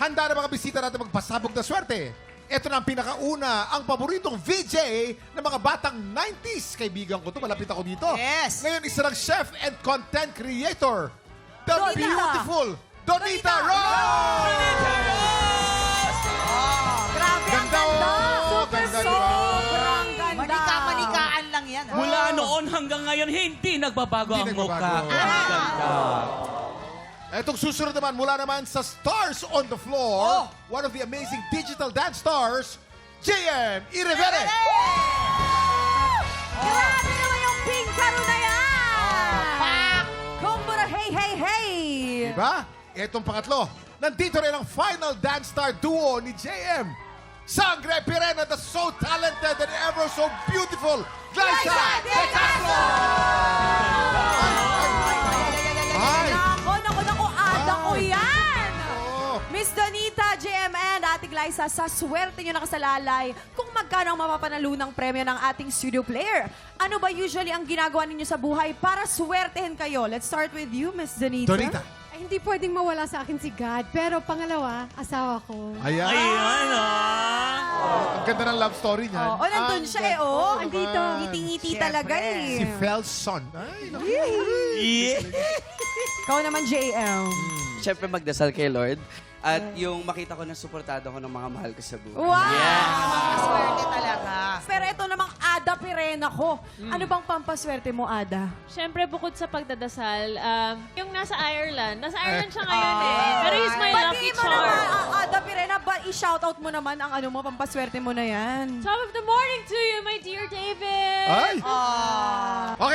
Handa na mga bisita natin magpasabog na swerte. Ito na ang pinakauna, ang paboritong VJ ng mga batang 90s. Kaibigan ko to, malapit ako dito. Yes. Ngayon, isa ng chef and content creator. The Donita. beautiful Donita Rose! Grabe ang Ganda, ganda. oh. Ganda, di ba? Sobrang ganda. Manika-manikaan lang yan. Mula noon hanggang ngayon, hindi nagbabago Hindi ang mukha. nagbabago. Ang ganda. Itong susunod naman, mula naman sa Stars on the Floor, one of the amazing digital dance stars, JM Irevere! Grabe naman yung pink karo na yan. Kumbura, hey, hey, hey. Diba? Itong pangatlo, nandito rin ang final dance star duo ni JM. Sangre Pirena, the so talented and ever so beautiful Glyza De Castro! Ay! Nako, ada ko yan. Oh. Miss Donita, JM and Ate Glyza, sa swerte nyo nakasalalay kung magkano ang mapapanalunang premyo ng ating studio player. Ano ba usually ang ginagawa ninyo sa buhay para swertehin kayo? Let's start with you, Miss Donita. Donita. Ay, hindi pwedeng mawala sa akin si God. Pero pangalawa, asawa ko. Ayan. Ayan, ah. Ang ganda ng love story niyan. Oh, nandun Ang siya ganda. eh, oh. Andito. Ngiti-ngiti talaga eh. Si Felson. Ay, naku. Yeah. Ikaw naman, JM. Siyempre magdasal kay Lord. At yung makita ko na suportado ko ng mga mahal ko sa buhay. Wow! Swerte talaga. Pero ito namang Ada Pirena ko. Ano bang pampaswerte mo, Ada? Siyempre, bukod sa pagdadasal, yung nasa Ireland siya ngayon eh. Pero he's my lucky Batiin mo naman, charm. Ada Pirena, i-shoutout mo naman ang ano mo, pampaswerte mo na yan. Top of the morning to you, my dear David! Ay! Okay,